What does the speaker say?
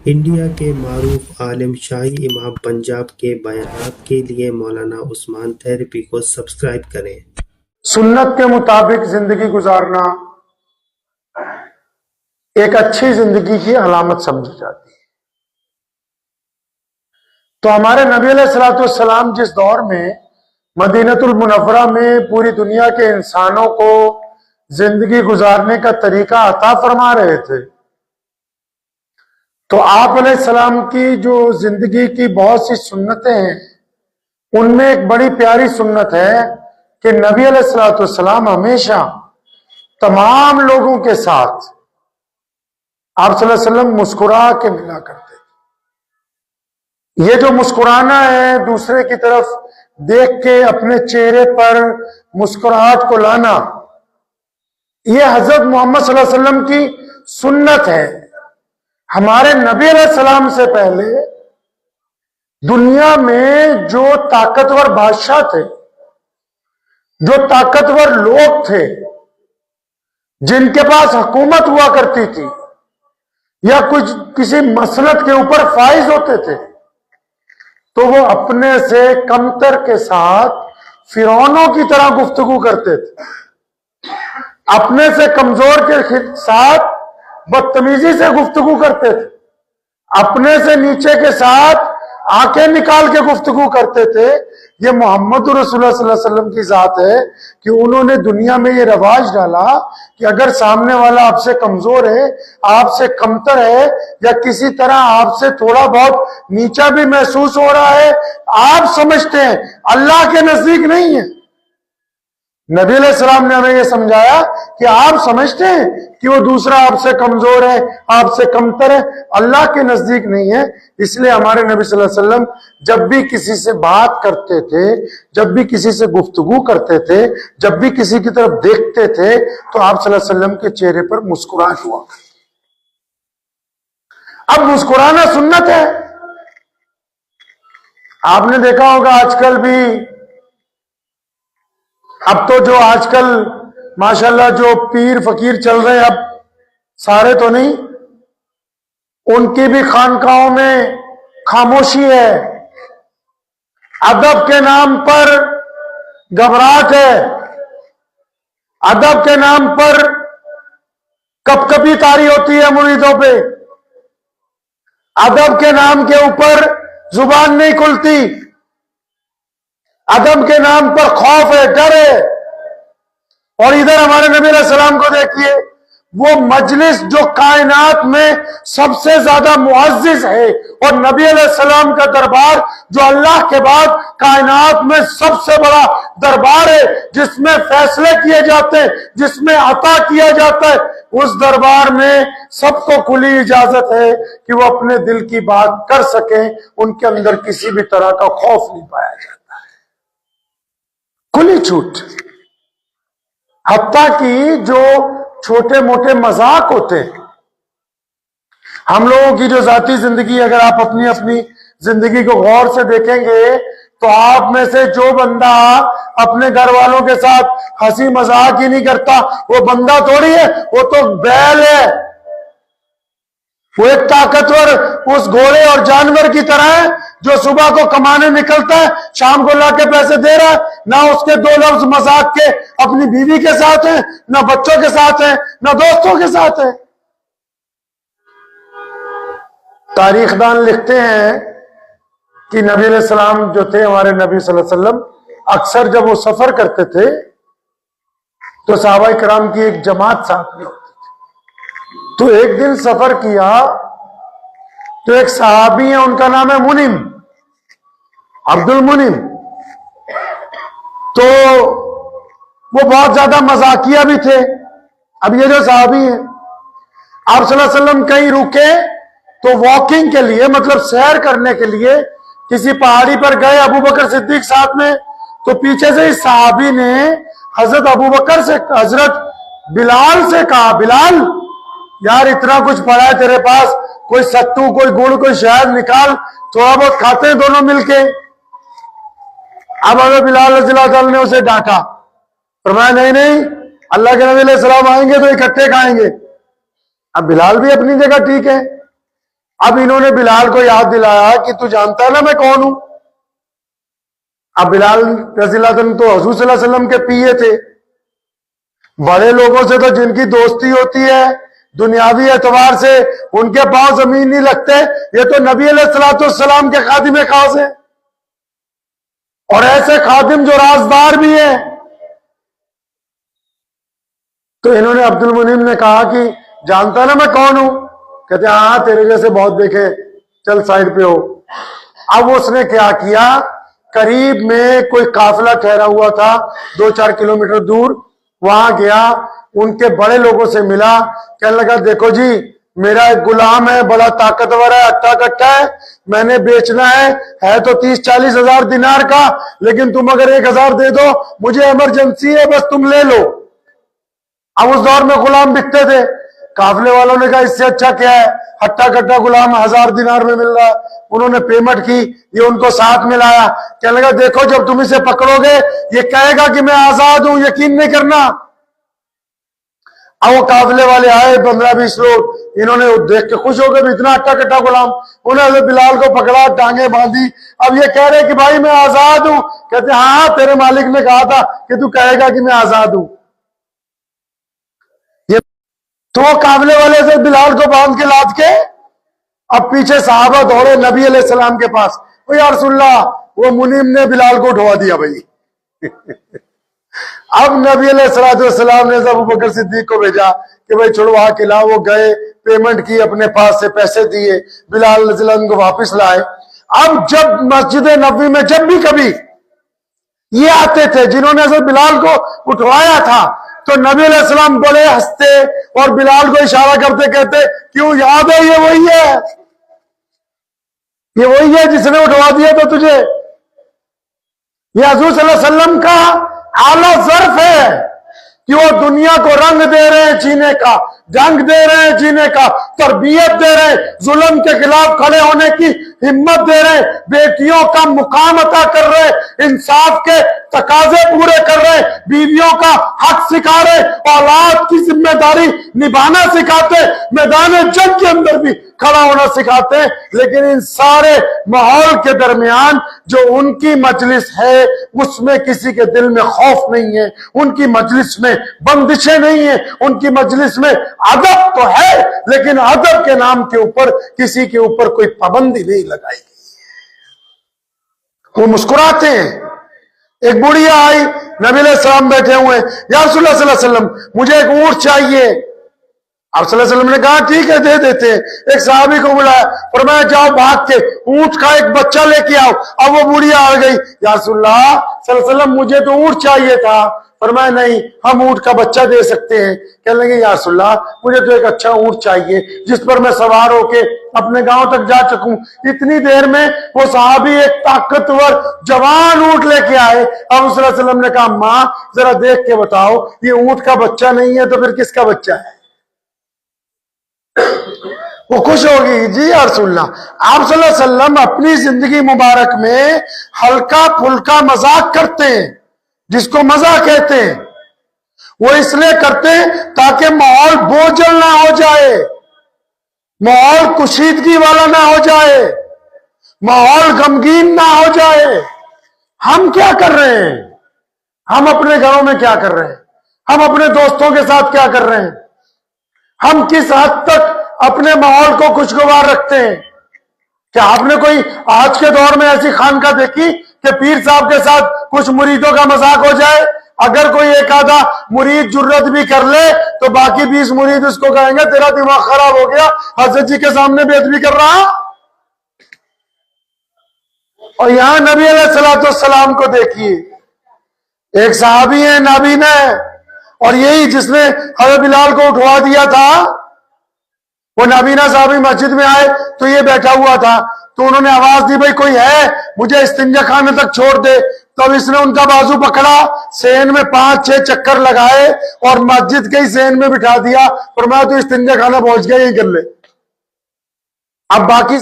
India کے معروف عالم شاہی امام پنجاب کے بیانات کے لیے مولانا عثمان تھیریپی کو سبسکرائب کریں۔ سنت کے مطابق زندگی گزارنا ایک اچھی زندگی کی علامت سمجھی جاتی ہے۔ تو ہمارے نبی علیہ الصلوۃ والسلام جس دور میں مدینۃ المنورہ میں پوری دنیا کے انسانوں کو زندگی گزارنے کا طریقہ عطا فرما رہے تھے، تو آپ علیہ السلام کی جو زندگی کی بہت سی سنتیں ہیں، ان میں ایک بڑی پیاری سنت ہے کہ نبی علیہ الصلوۃ والسلام ہمیشہ تمام لوگوں کے ساتھ آپ صلی اللہ علیہ وسلم مسکرا کے ملا کرتے تھے۔ یہ جو مسکرانا ہے، دوسرے کی طرف دیکھ کے اپنے چہرے پر مسکراہٹ کو لانا، یہ حضرت محمد صلی اللہ علیہ وسلم کی سنت ہے۔ ہمارے نبی علیہ السلام سے پہلے دنیا میں جو طاقتور بادشاہ تھے، جو طاقتور لوگ تھے، جن کے پاس حکومت ہوا کرتی تھی یا کچھ کسی مسلط کے اوپر فائز ہوتے تھے، تو وہ اپنے سے کمتر کے ساتھ فرعونوں کی طرح گفتگو کرتے تھے، اپنے سے کمزور کے ساتھ بدتمیزی سے گفتگو کرتے تھے، اپنے سے نیچے کے ساتھ آنکھیں نکال کے گفتگو کرتے تھے۔ یہ محمد رسول اللہ صلی اللہ علیہ وسلم کی ذات ہے کہ انہوں نے دنیا میں یہ رواج ڈالا کہ اگر سامنے والا آپ سے کمزور ہے، آپ سے کمتر ہے، یا کسی طرح آپ سے تھوڑا بہت نیچا بھی محسوس ہو رہا ہے، آپ سمجھتے ہیں، اللہ کے نزدیک نہیں ہے۔ نبی علیہ السلام نے ہمیں یہ سمجھایا کہ آپ سمجھتے ہیں کہ وہ دوسرا آپ سے کمزور ہے، آپ سے کمتر ہے، اللہ کے نزدیک نہیں ہے۔ اس لیے ہمارے نبی صلی اللہ علیہ وسلم جب بھی کسی سے بات کرتے تھے، جب بھی کسی سے گفتگو کرتے تھے، جب بھی کسی کی طرف دیکھتے تھے، تو آپ صلی اللہ علیہ وسلم کے چہرے پر مسکراہٹ ہوا۔ اب مسکرانا سنت ہے۔ آپ نے دیکھا ہوگا آج کل بھی، اب تو جو آج کل ماشاءاللہ جو پیر فقیر چل رہے ہیں، اب سارے تو نہیں، ان کی بھی خانقاہوں میں خاموشی ہے، ادب کے نام پر گھبراہٹ ہے، ادب کے نام پر کب کبھی طاری ہوتی ہے مریدوں پہ، ادب کے نام کے اوپر زبان نہیں کھلتی، ادب کے نام پر خوف ہے، ڈر ہے۔ اور ادھر ہمارے نبی علیہ السلام کو دیکھیے، وہ مجلس جو کائنات میں سب سے زیادہ معزز ہے، اور نبی علیہ السلام کا دربار جو اللہ کے بعد کائنات میں سب سے بڑا دربار ہے، جس میں فیصلے کیے جاتے ہیں، جس میں عطا کیا جاتا ہے، اس دربار میں سب کو کھلی اجازت ہے کہ وہ اپنے دل کی بات کر سکیں، ان کے اندر کسی بھی طرح کا خوف نہیں پایا جاتا ہے، کھلی چھوٹ۔ حتیٰ کہ جو چھوٹے موٹے مذاق ہوتے ہیں، ہم لوگوں کی جو ذاتی زندگی، اگر آپ اپنی زندگی کو غور سے دیکھیں گے، تو آپ میں سے جو بندہ اپنے گھر والوں کے ساتھ ہنسی مذاق ہی نہیں کرتا، وہ بندہ تھوڑی ہے، وہ تو بیل ہے، وہ ایک طاقتور اس گھوڑے اور جانور کی طرح ہے جو صبح کو کمانے نکلتا ہے، شام کو لا کے پیسے دے رہا ہے، نہ اس کے دو لفظ مذاق کے اپنی بیوی کے ساتھ ہیں، نہ بچوں کے ساتھ ہیں، نہ دوستوں کے ساتھ ہیں۔ تاریخ دان لکھتے ہیں کہ نبی علیہ السلام جو تھے، ہمارے نبی صلی اللہ علیہ وسلم، اکثر جب وہ سفر کرتے تھے تو صحابہ کرام کی ایک جماعت ساتھ میں ہوتی تھی۔ تو ایک دن سفر کیا تو ایک صحابی ہیں، ان کا نام ہے منم، عبد المنم، تو وہ بہت زیادہ مذاقیہ بھی تھے۔ اب یہ جو صحابی ہیں، آپ صلی اللہ علیہ وسلم کہیں رکے تو واکنگ کے لیے، مطلب سیر کرنے کے لیے کسی پہاڑی پر گئے، ابو بکر صدیق ساتھ میں، تو پیچھے سے اس صحابی نے حضرت ابو بکر سے، حضرت بلال سے کہا، بلال یار اتنا کچھ پڑا ہے تیرے پاس، کوئی ستو، کوئی گڑ، کوئی شہد نکال، تھوڑا بہت کھاتے ہیں دونوں مل کے۔ اب حضرت بلال رضی اللہ تعالیٰ نے اسے ڈانٹا، فرمایا نہیں نہیں، اللہ کے نبی علیہ السلام آئیں گے تو اکٹھے کھائیں گے۔ اب بلال بھی اپنی جگہ ٹھیک ہے، اب انہوں نے بلال کو یاد دلایا کہ تو جانتا ہے نا میں کون ہوں. اب بلال رضی اللہ عنہ تو حضور صلی اللہ علیہ وسلم کے پیے تھے. بڑے لوگوں سے تو جن کی دوستی ہوتی ہے دنیاوی اعتبار سے ان کے پاؤں زمین نہیں لگتے. یہ تو نبی علیہ الصلوۃ والسلام کے خادم خاص ہیں، اور ایسے خادم جو رازدار بھی ہیں. تو انہوں نے عبد المنعم نے کہا کہ جانتا نا میں کون ہوں؟ کہتے ہیں ہاں تیرے جیسے بہت دیکھے، چل سائڈ پہ ہو. اب اس نے کیا کیا، قریب میں کوئی قافلہ ٹھہرا ہوا تھا 2-4 کلومیٹر دور، وہاں گیا، ان کے بڑے لوگوں سے ملا، کہنے لگا دیکھو جی میرا ایک غلام ہے، بڑا طاقتور ہے، اٹھا کٹھا ہے، میں نے بیچنا ہے تو 30-40 ہزار دینار کا، لیکن تم اگر 1000 دے دو مجھے ایمرجنسی ہے، بس تم لے لو. اب اس دور میں غلام بکتے تھے. قافلے والوں نے کہا اس سے اچھا کیا ہے، ہٹا کٹا غلام 1000 دینار میں مل رہا ہے. انہوں نے پیمنٹ کی، یہ ان کو ساتھ میں لایا. کہنے لگا دیکھو جب تم اسے پکڑو گے یہ کہے گا کہ میں آزاد ہوں، یقین نہیں کرنا. اب وہ قافلے والے آئے 15-20 لوگ، انہوں نے دیکھ کے خوش ہو گئے اتنا ہٹا کٹا غلام. انہوں نے بلال کو پکڑا، ٹانگیں باندھی. اب یہ کہہ رہے کہ بھائی میں آزاد ہوں. کہتے ہاں تیرے مالک نے کہا تھا کہ تو کہے گا کہ میں آزاد ہوں. تو وہ قافلے والے سے بلال کو باندھ کے لاد کے اب پیچھے صحابہ دوڑے نبی علیہ السلام کے پاس. او یا رسول اللہ، وہ منیم نے بلال کو اٹھوا دیا بھائی. اب نبی علیہ السلام نے ابوبکر صدیق کو بھیجا کہ بھائی چھڑوا کے لا. وہ گئے، پیمنٹ کی، اپنے پاس سے پیسے دیے، بلال رضی اللہ عنہ کو واپس لائے. اب جب مسجد نبوی میں جب بھی کبھی یہ آتے تھے جنہوں نے حضرت بلال کو اٹھوایا تھا تو نبی علیہ السلام بڑے ہنستے اور بلال کو اشارہ کرتے کہتے کیوں یاد ہے یہ وہی ہے، یہ وہی ہے جس نے اٹھوا دیا تھا تجھے. یہ حضور صلی اللہ علیہ وسلم کا اعلیٰ ظرف ہے کہ وہ دنیا کو رنگ دے رہے ہیں جینے کا، جنگ دے رہے ہیں جینے کا، تربیت دے رہے ہیں، ظلم کے خلاف کھڑے ہونے کی ہمت دے رہے ہیں، بیٹیوں کا مقام عطا کر رہے ہیں، انصاف کے تقاضے پورے کر رہے ہیں، بیویوں کا حق سکھا رہے، اولاد کی ذمہ داری نبھانا سکھاتے، میدان جنگ کے اندر بھی کھڑا ہونا سکھاتے ہیں. لیکن ان سارے ماحول کے درمیان جو ان کی مجلس ہے اس میں کسی کے دل میں خوف نہیں ہے، ان کی مجلس میں بندشیں نہیں ہیں، ان کی مجلس میں ادب تو ہے لیکن ادب کے نام کے اوپر کسی کے اوپر کوئی پابندی نہیں لگائی گئی. وہ مسکراتے ہیں. ایک بڑھیا آئی، نبی علیہ السلام بیٹھے ہوئے، یا رسول اللہ صلی اللہ علیہ وسلم مجھے ایک اونٹ چاہیے. آپ صلی اللہ علیہ وسلم نے کہا ٹھیک ہے دے دیتے ہیں. ایک صحابی کو بلایا، فرمایا جاؤ بھاگ کے اونٹ کا ایک بچہ لے کے آؤ. اب وہ بڑھیا آ گئی، یا رسول اللہ صلی اللہ علیہ وسلم مجھے تو اونٹ چاہیے تھا. فرمایا نہیں ہم اونٹ کا بچہ دے سکتے ہیں. کہنے لگے یا رسول اللہ مجھے تو ایک اچھا اونٹ چاہیے جس پر میں سوار ہو کے اپنے گاؤں تک جا سکوں. اتنی دیر میں وہ صحابی ایک طاقتور جوان اونٹ لے کے آئے. اب صلی اللہ علیہ وسلم نے کہا ماں ذرا دیکھ کے بتاؤ یہ اونٹ کا بچہ نہیں ہے تو پھر کس کا بچہ ہے؟ وہ خوش ہوگی جی یا رسول اللہ. آپ صلی اللہ علیہ وسلم اپنی زندگی مبارک میں ہلکا پھلکا مذاق کرتے ہیں، جس کو مزہ کہتے ہیں. وہ اس لیے کرتے ہیں تاکہ ماحول بوجھل نہ ہو جائے، ماحول کشیدگی والا نہ ہو جائے، ماحول غمگین نہ ہو جائے. ہم کیا کر رہے ہیں؟ ہم اپنے گھروں میں کیا کر رہے ہیں؟ ہم اپنے دوستوں کے ساتھ کیا کر رہے ہیں؟ ہم کس حد تک اپنے ماحول کو خوشگوار رکھتے ہیں؟ کیا آپ نے کوئی آج کے دور میں ایسی خانقاہ دیکھی کہ پیر صاحب کے ساتھ کچھ مریدوں کا مذاق ہو جائے؟ اگر کوئی ایک آدھا مرید جرت بھی کر لے تو باقی 20 مرید اس کو کہیں گے تیرا دماغ خراب ہو گیا، حضرت جی کے سامنے بے ادبی کر رہا. اور یہاں نبی علیہ السلام کو دیکھیے، ایک صحابی ہے نابینا ہے، اور یہی جس نے حضرت بلال کو اٹھوا دیا تھا، وہ نابینا صحابی مسجد میں آئے تو یہ بیٹھا ہوا تھا. تو انہوں نے آواز دی بھائی کوئی ہے مجھے استنجا خانے تک چھوڑ دے. تو اس نے ان کا بازو پکڑا، سین میں 5-6 چکر لگائے اور مسجد کے ہی سین میں بٹھا دیا. فرمایا تو استنجا خانہ پہنچ گیا یہی کر لے. اب باقی